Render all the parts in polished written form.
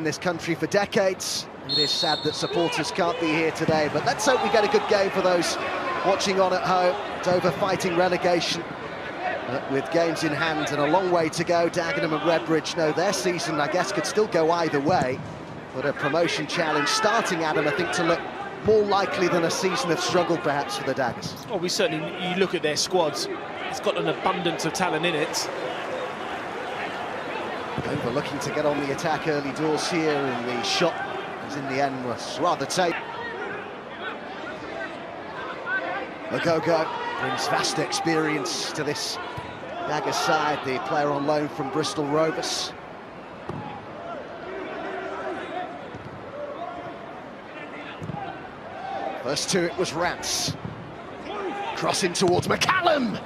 this country for decades. It is sad that supporters can't be here today, but let's hope we get a good game for those watching on at home. Dover fighting relegation with games in hand and a long way to go. Dagenham and Redbridge know their season, I guess, could still go either way. But a promotion challenge starting, Adam, I think, to look more likely than a season of struggle, perhaps, for the Daggers. Well, you look at their squads, it's got an abundance of talent in it. Dover looking to get on the attack early doors here, and the shot, as in the end, was rather tight. Ogogo brings vast experience to this Daggers side, the player on loan from Bristol Rovers. First to it was Rance. Crossing towards McCallum.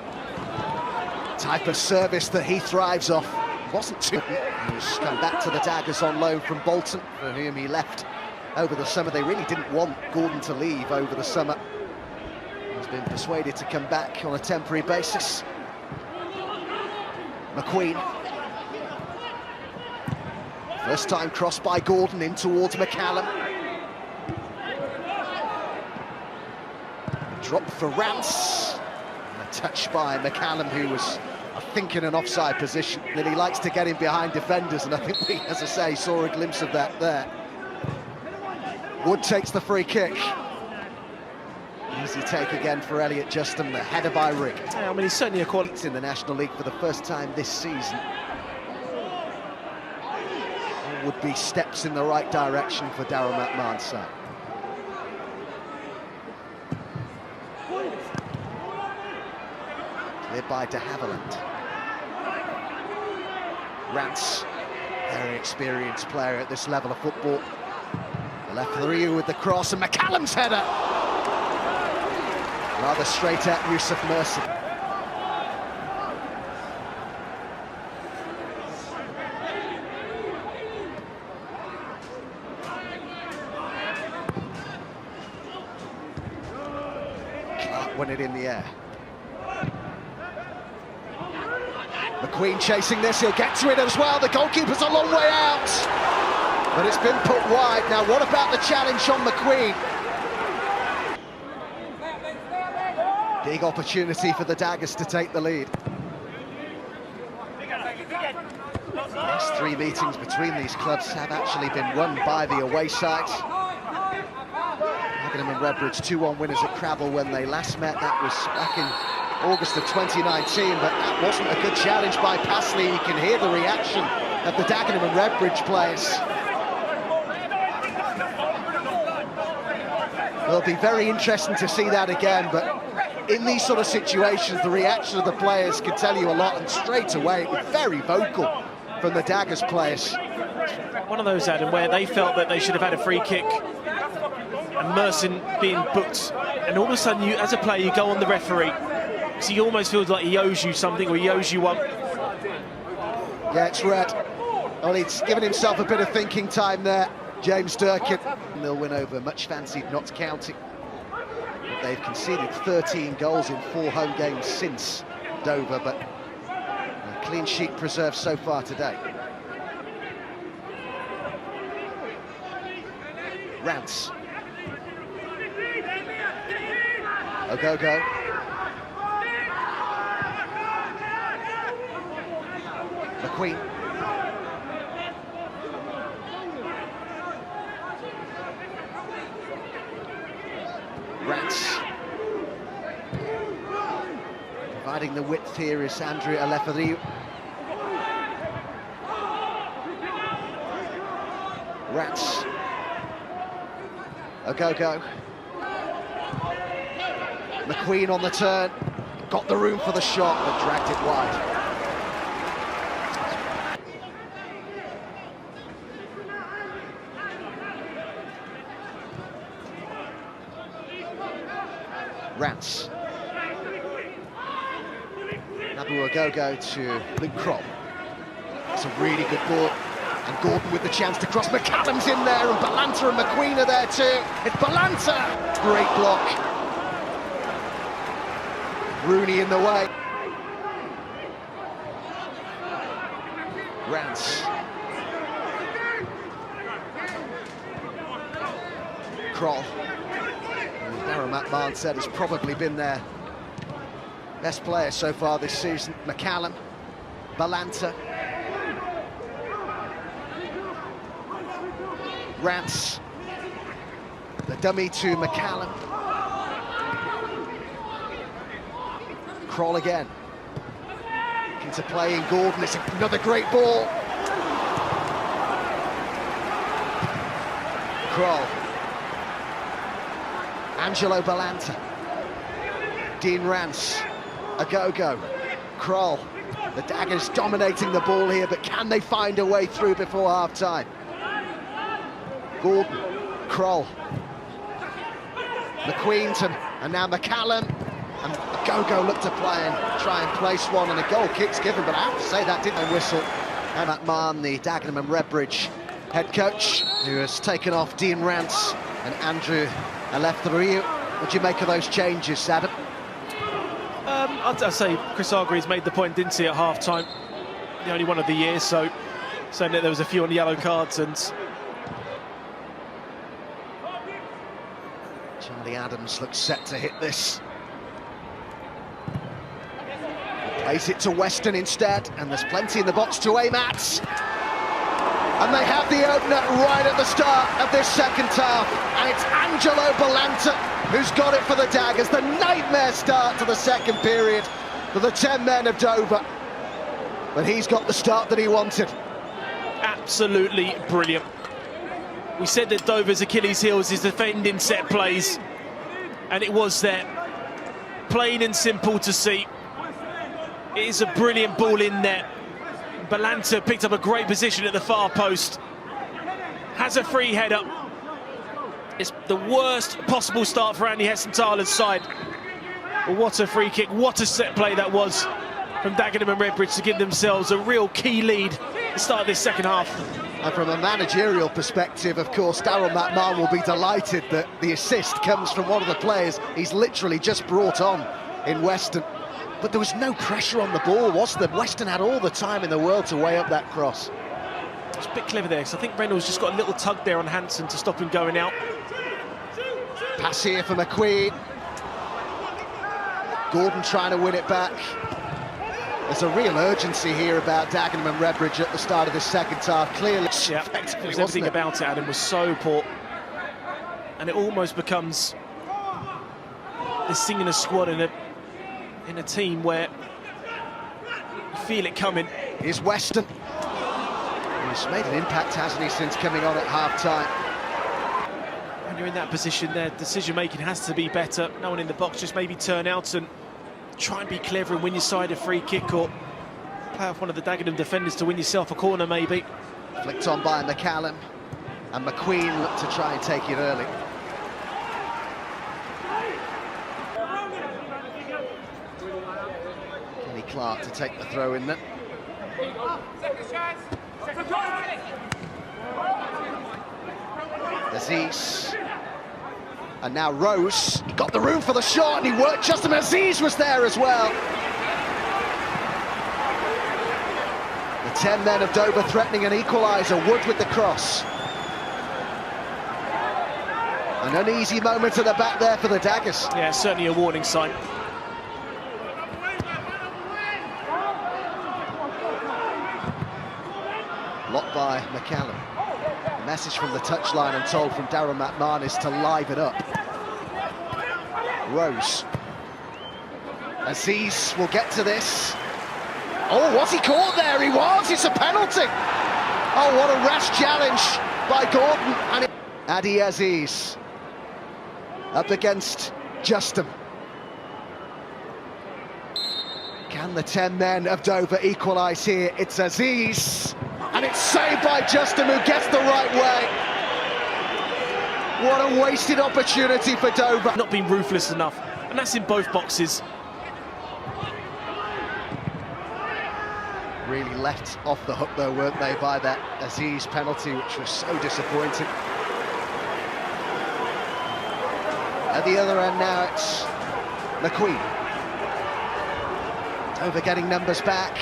Type of service that he thrives off. Wasn't too. He's come back to the Daggers on loan from Bolton, for whom he left over the summer. They really didn't want Gordon to leave over the summer. He's been persuaded to come back on a temporary basis. McQueen. First time crossed by Gordon in towards McCallum. Drop for Rance. And a touch by McCallum, who was, I think, in an offside position. And he likes to get in behind defenders, and I think we, as I say, saw a glimpse of that there. Wood takes the free kick. Easy take again for Elliot Justin, the header by Rick. Yeah, I mean, he's certainly a quality in the National League for the first time this season. All would be steps in the right direction for Darryl McMahon's side. Cleared by de Havilland. Rance, very experienced player at this level of football. The left of the Rio with the cross, and McCallum's header. Rather straight at Yusuf Mercy. Clark won it in the air. McQueen chasing this, he'll get to it as well. The goalkeeper's a long way out, but it's been put wide. Now, what about the challenge on McQueen? Big opportunity for the Daggers to take the lead. The last three meetings between these clubs have actually been won by the away side. Dagenham and Redbridge 2-1 winners at Crabble when they last met. That was back in August of 2019, but that wasn't a good challenge by Passley. You can hear the reaction of the Dagenham and Redbridge players. It'll be very interesting to see that again, but in these sort of situations, the reaction of the players can tell you a lot, and straight away it was very vocal from the Daggers players. One of those, Adam, where they felt that they should have had a free kick, and Merson being booked, and all of a sudden, you, as a player, you go on the referee, because he almost feels like he owes you something, or he owes you one. Yeah, it's red. Well, he's given himself a bit of thinking time there, James Durkin. And they'll win over much fancied Notts County. They've conceded 13 goals in 4 home games since Dover, but a clean sheet preserved so far today. Rance. Ogogo. McQueen. Rance. Providing the width here is Andrew Alefariu. Rance. Ogogo. McQueen on the turn. Got the room for the shot, but dragged it wide. Rance. Nabu Ogogo to Luke Kropp. It's a really good ball. And Gordon with the chance to cross. McAdam's in there, and Balanta and McQueen are there too. It's Balanta! Great block. Rooney in the way. Rance. Kroll. Darren McMahon said has probably been their best player so far this season. McCallum, Balanta, Rance, the dummy to McCallum. Kroll again. Into play in Gordon, it's another great ball. Kroll. Angelo Balanta. Dean Rance. A go-go. Kroll. The Daggers dominating the ball here, but can they find a way through before half-time? Gordon. Kroll. McQueenton. And now McCallum. And a go-go look to play and try and place one, and a goal kick's given, but I have to say that didn't whistle. And McMahon, the Dagenham and Redbridge head coach, who has taken off Dean Rance and Andrew Eleftheriou. What do you make of those changes, Adam? I'd say Chris Hargreaves made the point, didn't he, at half-time? The only one of the year, so saying that there was a few on the yellow cards, and Charlie Adams looks set to hit this. Plays it to Weston instead, and there's plenty in the box to aim at. And they have the opener right at the start of this second half, and it's Angelo Balanta who's got it for the Daggers. The nightmare start to the second period for the 10 men of Dover, but he's got the start that he wanted. Absolutely brilliant. We said that Dover's Achilles heels is defending set plays, and it was there, plain and simple to see. It is a brilliant ball in there. Balanta picked up a great position at the far post. Has a free header. It's the worst possible start for Andy Hessenthaler's side. But what a free kick, what a set play that was from Dagenham and Redbridge to give themselves a real key lead at the start of this second half. And from a managerial perspective, of course, Darren McMahon will be delighted that the assist comes from one of the players he's literally just brought on in Weston. But there was no pressure on the ball, was there? Weston had all the time in the world to weigh up that cross. It's a bit clever there, because I think Reynolds just got a little tug there on Hansen to stop him going out. Pass here for McQueen. Gordon trying to win it back. There's a real urgency here about Dagenham and Redbridge at the start of this second half. Clearly, yeah, everything about it, Adam, was so poor. And it almost becomes this thing in a squad in a team where you feel it coming. Here's Weston. He's made an impact, hasn't he, since coming on at half-time. When you're in that position there, decision-making has to be better. No one in the box, just maybe turn out and try and be clever and win your side a free kick, or play off one of the Dagenham defenders to win yourself a corner, maybe. Flicked on by McCallum, and McQueen looked to try and take it early. Kenny Clark to take the throw in there. Aziz. And now Rose. He got the room for the shot, and he worked just as Aziz was there as well. The 10 men of Dover threatening an equaliser. Wood with the cross. An uneasy moment at the back there for the Daggers. Yeah, certainly a warning sign. Blocked by McCallum. The message from the touchline, I'm told, from Darren McMahon is to liven up. Rose. Aziz will get to this. Oh, was he caught there? He was! It's a penalty! Oh, what a rash challenge by Gordon. And Adi Aziz up against Justin. Can the 10 men of Dover equalise here? It's Aziz. And it's saved by Justin, who gets the right way. What a wasted opportunity for Dover. Not being ruthless enough, and that's in both boxes. Really left off the hook, though, weren't they, by that Aziz penalty, which was so disappointing. At the other end now, it's McQueen. Dover getting numbers back.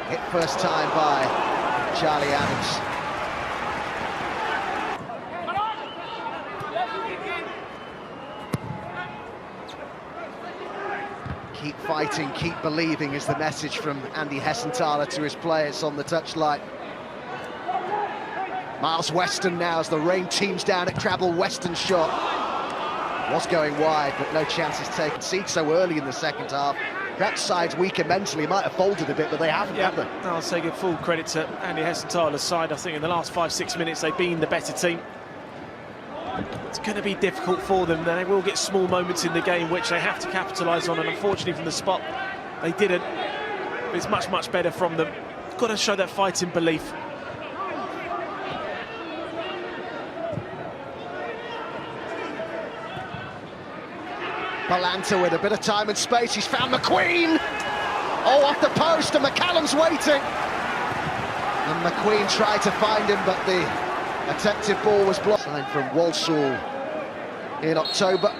Hit first time by Charlie Adams. Keep fighting, keep believing is the message from Andy Hessenthaler to his players on the touchline. Miles Weston now as the rain teams down at Crabble. Weston shot was going wide, but no chances taken. Seed so early in the second half. Perhaps side's weaker mentally, might have folded a bit, but they haven't, have they? I'll say give full credit to Andy Hessenthaler's side. I think in the last 5-6 minutes they've been the better team. It's going to be difficult for them. They will get small moments in the game which they have to capitalise on, and unfortunately from the spot they didn't. But it's much, much better from them. Got to show that fighting belief. Balanta with a bit of time and space, he's found McQueen! Oh, off the post, and McCallum's waiting! And McQueen tried to find him, but the attempted ball was blocked. Signed from Walsall in October.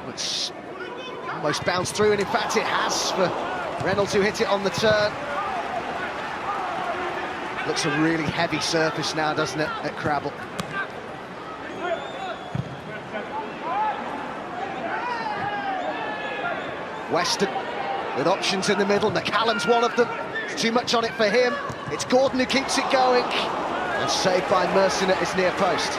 It's almost bounced through, and in fact it has for Reynolds, who hit it on the turn. Looks a really heavy surface now, doesn't it, at Crabble? Weston with options in the middle. McCallum's one of them. It's too much on it for him. It's Gordon who keeps it going. And saved by Merson at his near post.